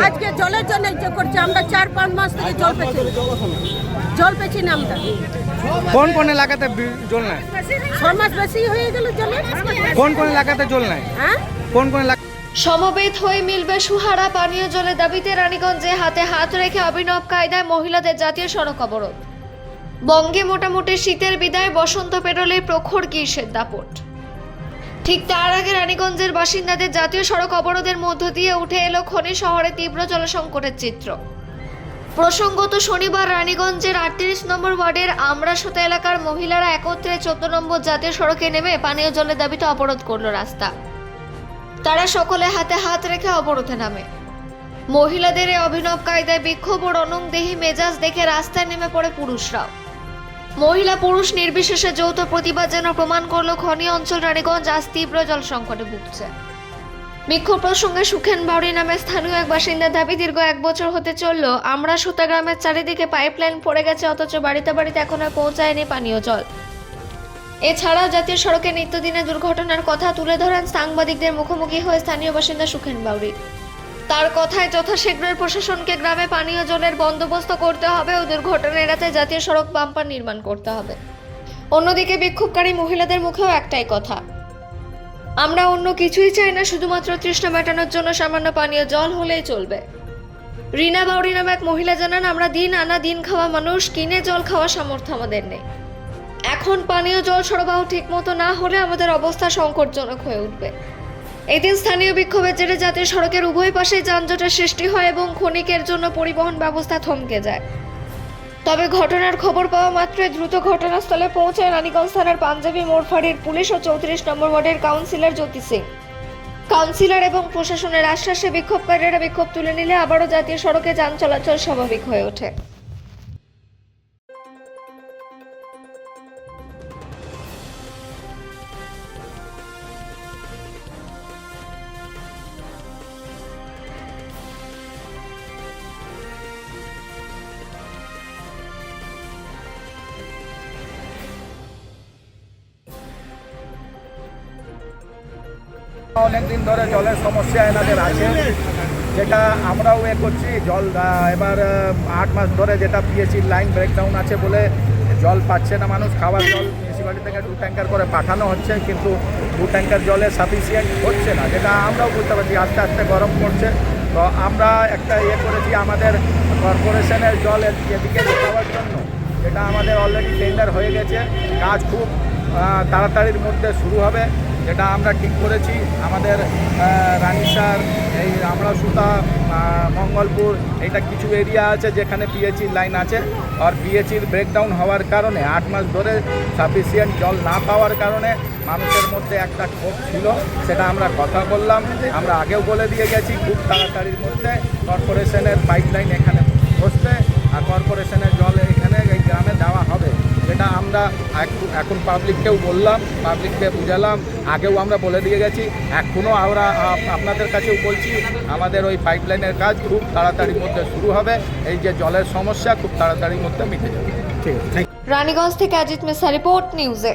আজকে জলের জন্য ইচ্ছে করছে। আমরা 4-5 মাস থেকে জল পেছি না আমরা। কোন কোন এলাকাতে জল নাই? 6 মাস বেশি হয়ে গেল জলের। কোন কোন এলাকাতে জল নাই? হ্যাঁ, কোন কোন এলাকা? সমবেত হয়ে মিলবে সুহারা পানীয় জলের দাবিতে রানীগঞ্জে হাতে হাত রেখে অভিনব কায়দায় মহিলাদের জাতীয় সড়ক অবরোধ। বঙ্গে মোটামুটি শীতের বিদায়, বসন্ত পেরোলে প্রখর গ্রীষ্মের দাপট। ঠিক তার আগে রানীগঞ্জের বাসিন্দাদের জাতীয় সড়ক অবরোধের মধ্য দিয়ে উঠে এলো খনি শহরে তীব্র জলসংকটের চিত্র। প্রসঙ্গত শনিবার রানীগঞ্জের 38 নম্বর ওয়ার্ডের আমরাসোতা এলাকার মহিলারা একত্রে 14 নম্বর জাতীয় সড়কে নেমে পানীয় জলের দাবিতে অবরোধ করলো রাস্তা। তারা সকলে হাতে হাত রেখে অবরোধে নামে। মহিলাদের এই অভিনব কায়দায় বিক্ষোভ ও রণংদেহী মেজাজ দেখে রাস্তায় নেমে পড়ে পুরুষরাও। মহিলা পুরুষ নির্বিশেষে যৌথ প্রতিবাদ যেন প্রমাণ করলো খনি অঞ্চল রানীগঞ্জ আজ তীব্র জল সংকটে ভুগছে। বিক্ষোভ প্রসঙ্গে সুখেন বাউরি নামে স্থানীয় এক বাসিন্দার দাবি, দীর্ঘ 1 বছর হতে চলল আমরাসোতা গ্রামের চারিদিকে পাইপলাইন পড়ে গেছে, অথচ বাড়িতে বাড়িতে এখন আর পৌঁছায়নি পানীয় জল। এছাড়াও জাতীয় সড়কে নিত্যদিনের দুর্ঘটনার কথা তুলে ধরেন সাংবাদিকদের মুখোমুখি হয়ে স্থানীয় বাসিন্দা সুখেন বাউরি। তার কথায় যথাশীঘ্র প্রশাসনকে গ্রামে পানীয় জলের বন্দোবস্ত করতে হবে ও দুর্ঘটনা এড়াতে জাতীয় সড়ক বাম্পার নির্মাণ করতে হবে। অন্যদিকে বিক্ষোভকারী মহিলাদের মুখেও একটাই কথা, আমরা অন্য কিছুই চাই না, শুধুমাত্র তৃষ্ণা মেটানোর জন্য সামান্য পানীয় জল হলেই চলবে। রিনা বাউরি নামে এক মহিলা জানান, আমরা দিন আনা দিন খাওয়া মানুষ, কিনে জল খাওয়ার সামর্থ্য আমাদের নেই। এখন পানীয় জল সরবরাহ ঠিকমতো না হলে আমাদের অবস্থা সংকটজনক হয়ে উঠবে। এদিন স্থানীয় বিক্ষোভের জেরে জাতীয় সড়কের উভয় পাশে যানজটের সৃষ্টি হয় এবং ক্ষণিকের জন্য পরিবহন ব্যবস্থা থমকে যায়। তবে ঘটনার খবর পাওয়া মাত্রই দ্রুত ঘটনাস্থলে পৌঁছায় রানীগঞ্জ থানার পাঞ্জাবি মোড় ফাঁড়ির পুলিশ ও 34 নম্বর ওয়ার্ডের কাউন্সিলর জ্যোতি সিং। কাউন্সিলর এবং প্রশাসনের আশ্বাসে বিক্ষোভকারীরা বিক্ষোভ তুলে নিলে আবারও জাতীয় সড়কে যান চলাচল স্বাভাবিক হয়ে ওঠে। অনেকদিন ধরে জলের সমস্যা এনাদের আছে, যেটা আমরাও করছি। জল এবার 8 মাস ধরে যেটা পিএসির লাইন ব্রেকডাউন আছে বলে জল পাচ্ছে না মানুষ। খাবার জল মিউনিসিপ্যালিটি থেকে 2 ট্যাঙ্কার করে পাঠানো হচ্ছে, কিন্তু 2 ট্যাঙ্কার জলে সাফিসিয়েন্ট হচ্ছে না, যেটা আমরাও বুঝতে পারছি। আস্তে আস্তে গরম পড়ছে, তো আমরা একটা করেছি আমাদের কর্পোরেশনের জল এদিকে খাওয়ার জন্য, যেটা আমাদের অলরেডি টেন্ডার হয়ে গেছে। কাজ খুব তাড়াতাড়ির মধ্যে শুরু হবে, যেটা আমরা ঠিক করেছি। আমাদের রানীসার, এই আমরাসোতা, মঙ্গলপুর, এটা কিছু এরিয়া আছে যেখানে পিএইচির লাইন আছে। আর পিএইচির ব্রেকডাউন হওয়ার কারণে 8 মাস ধরে সাফিসিয়েন্ট জল না পাওয়ার কারণে মানুষের মধ্যে একটা ক্ষোভ ছিল, সেটা আমরা কথা বললাম। আমরা আগেও বলে দিয়ে গেছি খুব তাড়াতাড়ির মধ্যে কর্পোরেশনের পাইপলাইন এখানে বসবে আর কর্পোরেশনের জল এখানে এই গ্রামে দেওয়া হবে, যেটা আমরা এখন পাবলিককেও বললাম, পাবলিককে বুঝালাম। আগেও আমরা বলে দিয়ে গেছি, এখনও আমরা আপনাদের কাছেও বলছি, আমাদের ওই পাইপলাইনের কাজ খুব তাড়াতাড়ির মধ্যে শুরু হবে। এই যে জলের সমস্যা খুব তাড়াতাড়ির মধ্যে মিটে যাবে। ঠিক আছে। রানীগঞ্জ থেকে অজিত মিশ্রা, রিপোর্ট নিউজে।